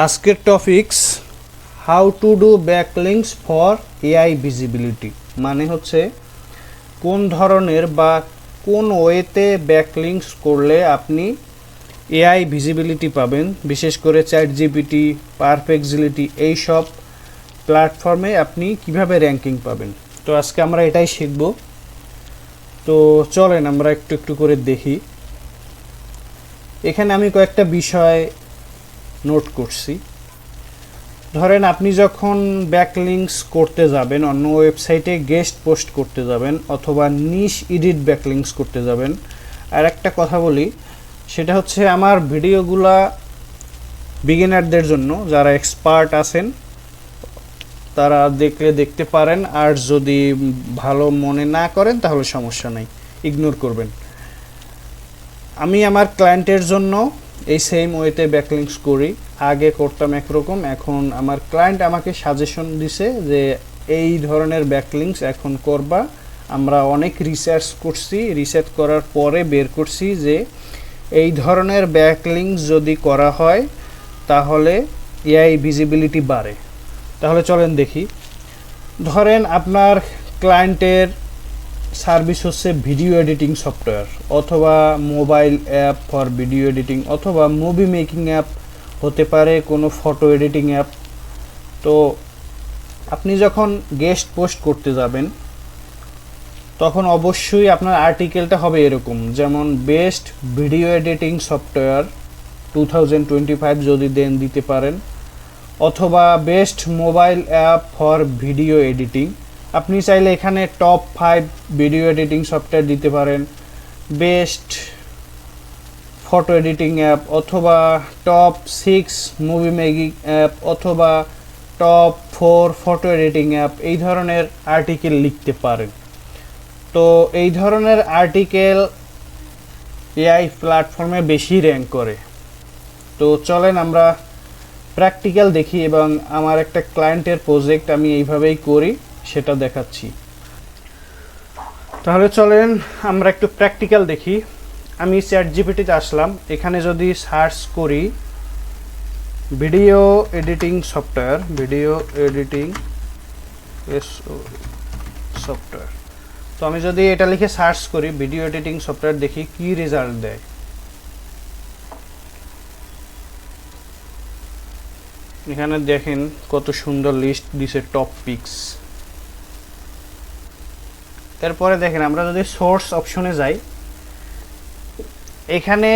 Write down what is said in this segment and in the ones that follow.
আজকের topics how to do backlinks for AI visibility, মানে হচ্ছে কোন ধরনের বা কোন ওয়েতে ব্যাকলিংস করলে আপনি এআই ভিজিবিলিটি পাবেন। বিশেষ করে চ্যাট জিপিটি, পারপ্লেক্সিলিটি এইসব প্ল্যাটফর্মে আপনি কিভাবে র্যাঙ্কিং পাবেন। তো আজকে আমরা এটাই শিখব। তো চলেন আমরা একটু একটু করে দেখি। এখানে আমি কয়েকটা বিষয় নোট করছি। ধরেন আপনি যখন ব্যাকলিংস করতে যাবেন, অন্য ওয়েবসাইটে গেস্ট পোস্ট করতে যাবেন অথবা নিশ এডিট ব্যাকলিংস করতে যাবেন। আর একটা কথা বলি, সেটা হচ্ছে আমার ভিডিওগুলা বিগিনারদের জন্য, যারা এক্সপার্ট আছেন তারা দেখতে পারেন, আর যদি ভালো মনে না করেন তাহলে সমস্যা নাই, ইগনোর করবেন। আমি আমার ক্লায়েন্টের জন্য এই সেম ওয়েতে ব্যাকলিংস করি। আগে করতাম একরকম, এখন আমার ক্লায়েন্ট আমাকে সাজেশন দিছে যে এই ধরনের ব্যাকলিংস এখন করবা। আমরা অনেক রিসার্চ করছি, রিসার্চ করার পরে বের করছি যে এই ধরনের ব্যাকলিংস যদি করা হয় তাহলে এআই ভিজিবিলিটি বাড়ে। তাহলে চলেন দেখি। ধরেন আপনার ক্লায়েন্টের সার্ভিস হচ্ছে ভিডিও এডিটিং সফটওয়্যার অথবা mobile app for video editing অথবা মুভি মেকিং অ্যাপ হতে পারে, কোনো ফটো এডিটিং অ্যাপ। তো আপনি যখন গেস্ট পোস্ট করতে যাবেন তখন অবশ্যই আপনার আর্টিকেলটা হবে এরকম, যেমন বেস্ট ভিডিও এডিটিং সফটওয়্যার 2025 যদি দিতে পারেন, অথবা best mobile app for video editing. আপনি চাইলে এখানে টপ 5 ভিডিও এডিটিং সফটওয়্যার দিতে পারেন, বেস্ট ফটো এডিটিং অ্যাপ অথবা টপ 6 মুভি মেকিং অ্যাপ অথবা টপ 4 ফটো এডিটিং অ্যাপ। এই ধরনের আর্টিকেল লিখতে পারেন। তো এই ধরনের আর্টিকেল এআই প্ল্যাটফর্মে বেশি র্যাঙ্ক করে। তো চলেন আমরা প্র্যাকটিক্যাল দেখি, এবং আমার একটা ক্লায়েন্টের প্রজেক্ট আমি এইভাবেই করি সেটা দেখাচ্ছি। তাহলে চলেন আমরা একটু প্র্যাকটিক্যাল দেখি। আমি চ্যাট জিপিটিতে আসলাম। এখানে যদি সার্চ করি video editing software, video editing software, তো আমি যদি এটা লিখে সার্চ করি ভিডিও এডিটিং সফটওয়্যার, দেখি কি রেজাল্ট দেয়। এখানে দেখেন কত সুন্দর লিস্ট দিছে, টপ পিক্স। এরপরে দেখেন আমরা যদি সোর্স অপশনে যাই, এখানে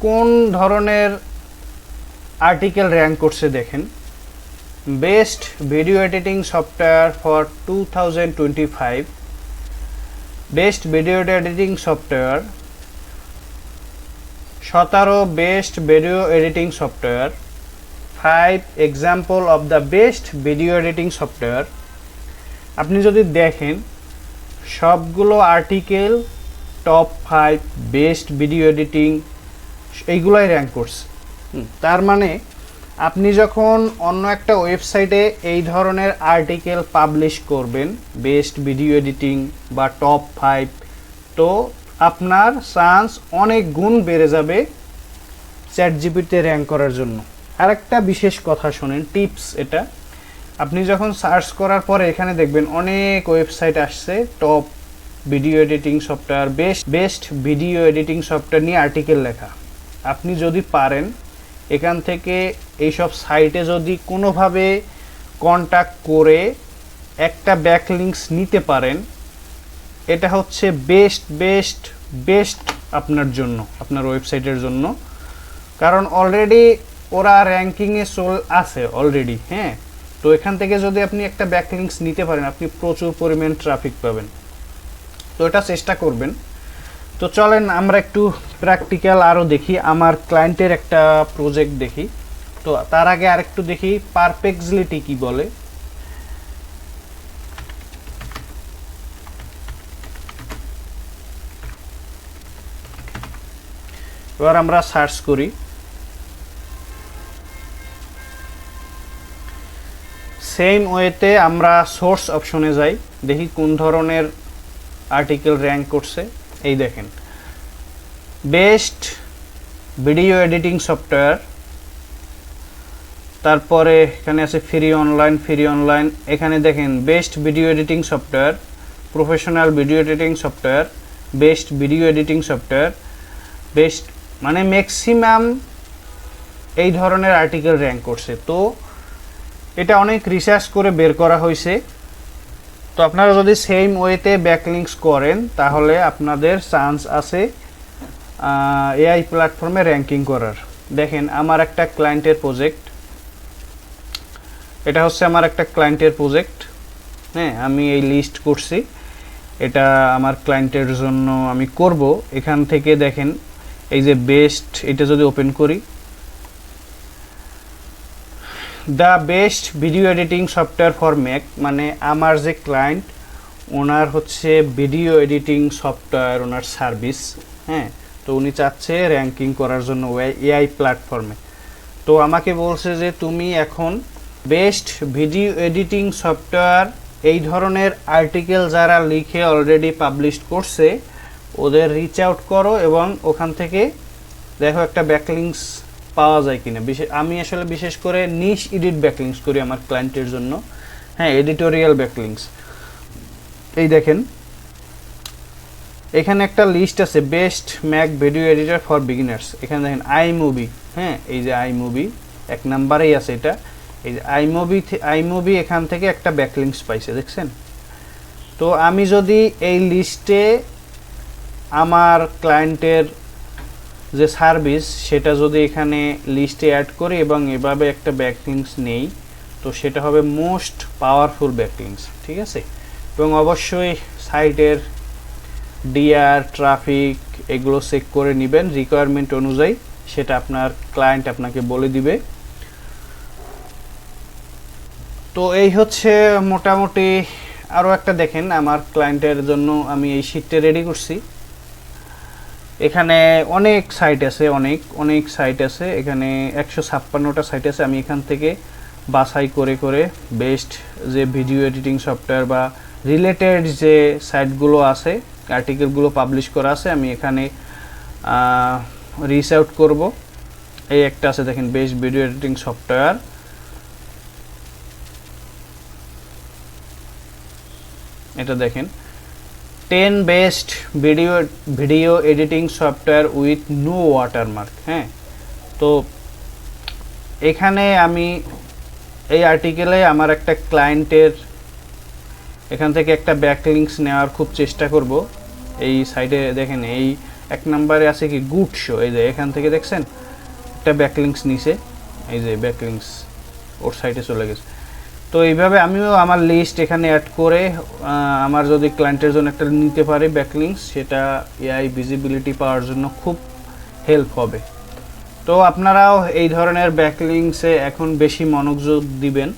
কোন ধরনের আর্টিকেল র্যাঙ্ক করছে দেখেন। Best video editing software for 2025, best video editing software 17, best video editing software 5 example of the best video editing software. আপনি যদি দেখেন সবগুলো article top 5 best video editing এইগুলাই র্যাঙ্ক করছে। তার মানে আপনি যখন অন্য একটা ওয়েবসাইটে এই ধরনের আর্টিকেল পাবলিশ করবেন বেস্ট ভিডিও এডিটিং বা টপ 5, তো আপনার চান্স অনেক গুণ বেড়ে যাবে চ্যাট জিপিটিতে র্যাঙ্ক করার জন্য। আরেকটা বিশেষ কথা শোনেন, টিপস এটা। আপনি যখন সার্চ করার পরে এখানে দেখবেন অনেক ওয়েবসাইট আসছে top video editing software, best video editing software নিয়ে আর্টিকেল লেখা। আপনি যদি পারেন এখান থেকে এইসব সাইটে যদি কোনোভাবে কন্ট্যাক্ট করে একটা ব্যাকলিংকস নিতে পারেন, এটা হচ্ছে বেস্ট আপনার জন্য, আপনার ওয়েবসাইটের জন্য। কারণ অলরেডি ওরা র্যাঙ্কিংয়ে আছে অলরেডি, হ্যাঁ। তো এখান থেকে যদি আপনি একটা ব্যাকলিংকস নিতে পারেন, আপনি প্রচুর পরিমাণ ট্রাফিক পাবেন। তো এটা চেষ্টা করবেন। তো চলেন আমরা একটু প্র্যাকটিক্যাল আরও দেখি। আমার ক্লায়েন্টের একটা প্রজেক্ট দেখি। তো তার আগে আরেকটু দেখি পারপ্লেক্সিলিটি কি বলে। এবার আমরা সার্চ করি। সেম ওয়েতে আমরা সোর্স অপশনে যাই, দেখি কোন ধরনের আর্টিকেল র্যাঙ্ক করছে। এই দেখেন বেস্ট ভিডিও এডিটিং সফটওয়্যার তারপরে এখানে আছে ফ্রি অনলাইন, এখানে দেখেন best video editing software, professional video editing software, best video editing software, best, মানে ম্যাক্সিমাম এই ধরনের আর্টিকেল র্যাঙ্ক করছে। তো এটা অনেক রিসার্চ করে বের করা হয়েছে। তো আপনারা যদি সেম ওয়েতে ব্যাকলিংকস করেন তাহলে আপনাদের চান্স আছে এআই প্ল্যাটফর্মে র্যাঙ্কিং করার। দেখেন আমার একটা ক্লায়েন্টের প্রজেক্ট, এটা হচ্ছে আমার একটা ক্লায়েন্টের প্রজেক্ট, হ্যাঁ, আমি এই লিস্ট করছি, এটা আমার ক্লায়েন্টের জন্য আমি করব। এখান থেকে দেখেন এই যে বেস্ট, এটা যদি ওপেন করি, the best video editing software for Mac, মানে আমার যে ক্লায়েন্ট ওনার হচ্ছে ভিডিও এডিটিং সফটওয়্যার ওনার সার্ভিস, হ্যাঁ, তো উনি চাচ্ছে র্যাঙ্কিং করার জন্য এআই প্ল্যাটফর্মে। তো আমাকে বলছে যে তুমি এখন বেস্ট ভিডিও এডিটিং সফটওয়্যার এই ধরনের আর্টিকেল যারা লিখে অলরেডি পাবলিশ করছে ওদের রিচ আউট করো এবং ওখান থেকে দেখো একটা ব্যাকলিংস পাওয়া যায় কিনা। আমি আসলে বিশেষ করে নিশ এডিট ব্যাকলিংস করি আমার ক্লায়েন্টের জন্য, হ্যাঁ, এডিটোরিয়াল ব্যাকলিংস। এই দেখেন এখানে একটা লিস্ট আছে best Mac video editor for beginners, এখানে দেখেন আইমুভি, হ্যাঁ, এই যে আইমুভি এক নাম্বারেই আছে এটা, এই যে আইমুভি এখান থেকে একটা ব্যাকলিংস পাইছে, দেখছেন। তো আমি যদি এই লিস্টে আমার ক্লায়েন্টের যে সার্ভিস সেটা যদি এখানে লিস্টে অ্যাড করি এবং এভাবে একটা ব্যাকলিংস নেই, তো সেটা হবে মোস্ট পাওয়ারফুল ব্যাকলিংস, ঠিক আছে। এবং অবশ্যই সাইটের ডিআর ট্রাফিক এগুলো চেক করে নেবেন রিকোয়ারমেন্ট অনুযায়ী, সেটা আপনার ক্লায়েন্ট আপনাকে বলে দিবে। তো এই হচ্ছে মোটামুটি। আরও একটা দেখেন আমার ক্লায়েন্টের জন্য আমি এই শিটটা রেডি করছি, এখানে অনেক সাইট আছে, অনেক সাইট আছে, এখানে 156টা সাইট আছে। আমি এখান থেকে বাছাই করে করে বেস্ট যে ভিডিও এডিটিং সফটওয়্যার বা রিলেটেড যে সাইটগুলো আছে আর্টিকেলগুলো পাবলিশ করা আছে আমি এখানে রিচ আউট করব। এই একটা আছে দেখেন বেস্ট ভিডিও এডিটিং সফটওয়্যার, এটা দেখেন 10 best video editing software with no watermark, হ্যাঁ। তো এখানে আমি এই আর্টিকেলে আমার একটা ক্লায়েন্টের এখান থেকে একটা ব্যাকলিংকস নেওয়ার খুব চেষ্টা করব। এই সাইটে দেখেন এই এক নম্বরে আছে কি গুড শো, এই যে এখান থেকে দেখছেন একটা ব্যাকলিংকস নিছে, এই যে ব্যাকলিংকস ওর সাইটে চলে গেছে। তো এইভাবে আমিও আমার লিস্ট এখানে অ্যাড করে আমার যদি ক্লায়েন্টের জন্য একটা নিতে পারি ব্যাকলিংকস, সেটা এআই ভিজিবিলিটি পাওয়ার জন্য খুব হেল্প হবে। তো আপনারাও এই ধরনের ব্যাকলিংকসে এখন বেশি মনোযোগ দিবেন।